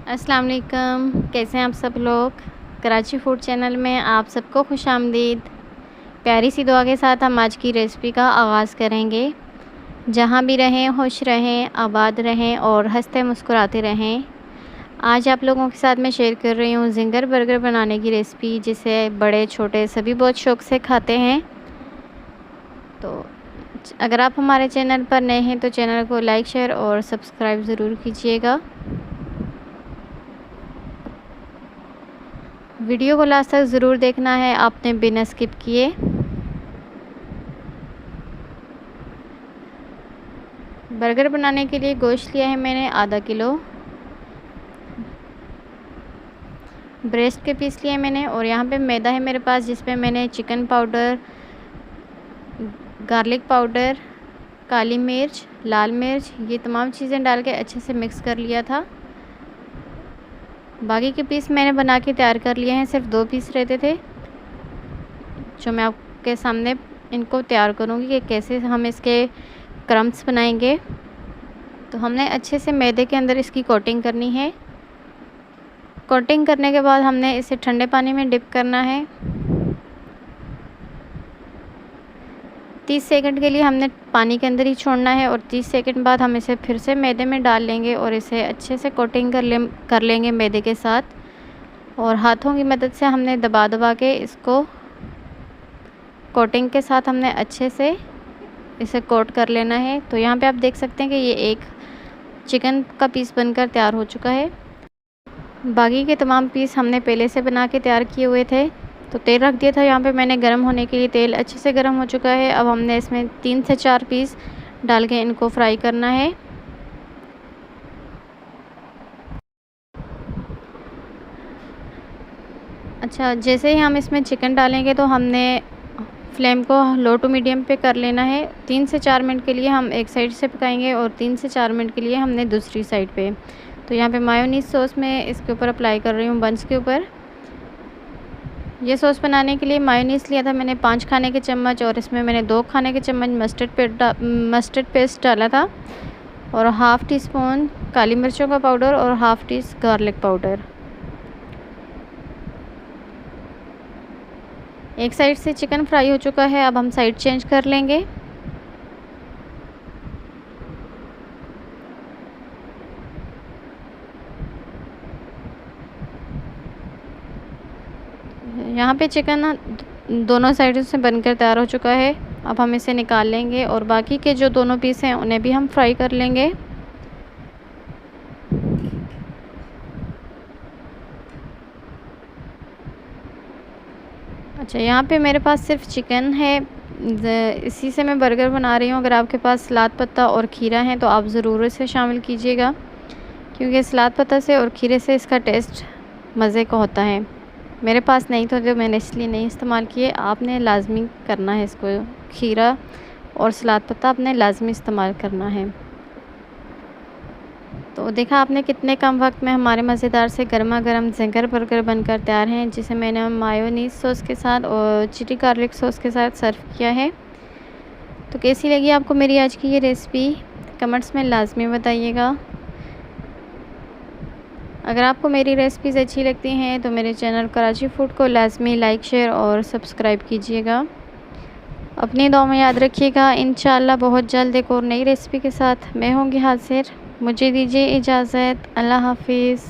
अस्सलाम वालेकुम, कैसे हैं आप सब लोग। कराची फूड चैनल में आप सबको खुशामदीद। प्यारी सी दुआ के साथ हम आज की रेसिपी का आगाज़ करेंगे। जहाँ भी रहें खुश रहें, आबाद रहें और हंसते मुस्कुराते रहें। आज आप लोगों के साथ मैं शेयर कर रही हूँ जिंगर बर्गर बनाने की रेसिपी, जिसे बड़े छोटे सभी बहुत शौक़ से खाते हैं। तो अगर आप हमारे चैनल पर नए हैं तो चैनल को लाइक शेयर और सब्सक्राइब ज़रूर कीजिएगा। वीडियो को लास्ट तक ज़रूर देखना है आपने बिना स्किप किए। बर्गर बनाने के लिए गोश्त लिया है मैंने आधा किलो, ब्रेस्ट के पीस लिए मैंने, और यहाँ पे मैदा है मेरे पास, जिसमें मैंने चिकन पाउडर, गार्लिक पाउडर, काली मिर्च, लाल मिर्च, ये तमाम चीज़ें डाल के अच्छे से मिक्स कर लिया था। बाकी के पीस मैंने बना के तैयार कर लिए हैं, सिर्फ 2 पीस रहते थे, जो मैं आपके सामने इनको तैयार करूँगी कि कैसे हम इसके क्रम्स बनाएंगे। तो हमने अच्छे से मैदे के अंदर इसकी कोटिंग करनी है। कोटिंग करने के बाद हमने इसे ठंडे पानी में डिप करना है। 30 सेकंड के लिए हमने पानी के अंदर ही छोड़ना है, और 30 सेकंड बाद हम इसे फिर से मैदे में डाल लेंगे और इसे अच्छे से कोटिंग कर लेंगे मैदे के साथ। और हाथों की मदद से हमने दबा दबा के इसको कोटिंग के साथ हमने अच्छे से इसे कोट कर लेना है। तो यहाँ पे आप देख सकते हैं कि ये एक चिकन का पीस बनकर तैयार हो चुका है। बाकी के तमाम पीस हमने पहले से बना के तैयार किए हुए थे। तो तेल रख दिया था यहाँ पे मैंने गर्म होने के लिए। तेल अच्छे से गर्म हो चुका है। अब हमने इसमें 3 से 4 पीस डाल के इनको फ्राई करना है। अच्छा, जैसे ही हम इसमें चिकन डालेंगे तो हमने फ्लेम को लो टू मीडियम पे कर लेना है। 3 से 4 मिनट के लिए हम एक साइड से पकाएंगे और 3 से 4 मिनट के लिए हमने दूसरी साइड पे। तो यहाँ पे मायोनीज़ सॉस मैं इसके ऊपर अप्लाई कर रही हूँ, बंस के ऊपर। ये सॉस बनाने के लिए मायोनीज़ लिया था मैंने 5 खाने के चम्मच, और इसमें मैंने 2 खाने के चम्मच मस्टर्ड पेस्ट डाला था, और हाफ़ टी स्पून काली मिर्चों का पाउडर और हाफ़ टी गार्लिक पाउडर। एक साइड से चिकन फ्राई हो चुका है, अब हम साइड चेंज कर लेंगे। यहाँ पे चिकन दोनों साइडों से बनकर तैयार हो चुका है। अब हम इसे निकाल लेंगे और बाकी के जो दोनों पीस हैं उन्हें भी हम फ्राई कर लेंगे। अच्छा, यहाँ पे मेरे पास सिर्फ चिकन है, इसी से मैं बर्गर बना रही हूँ। अगर आपके पास सलाद पत्ता और खीरा है तो आप ज़रूर इसे शामिल कीजिएगा, क्योंकि सलाद पत्ता से और खीरे से इसका टेस्ट मज़े का होता है। मेरे पास नहीं था तो मैंने इसलिए नहीं इस्तेमाल किए। आपने लाजमी करना है इसको, खीरा और सलाद पत्ता आपने लाजमी इस्तेमाल करना है। तो देखा आपने कितने कम वक्त में हमारे मज़ेदार से गर्मा गर्म जिंगर बर्गर बनकर तैयार हैं, जिसे मैंने मायोनीज़ सॉस के साथ और चिली गार्लिक सॉस के साथ सर्व किया है। तो कैसी लगी आपको मेरी आज की ये रेसिपी, कमेंट्स में लाजमी बताइएगा। अगर आपको मेरी रेसिपीज़ अच्छी लगती हैं तो मेरे चैनल कराची फूड को लाजमी लाइक शेयर और सब्सक्राइब कीजिएगा। अपनी दुआ में याद रखिएगा। इंशाअल्लाह बहुत जल्द एक और नई रेसिपी के साथ मैं होंगी हाज़िर। मुझे दीजिए इजाज़त। अल्लाह हाफिज़।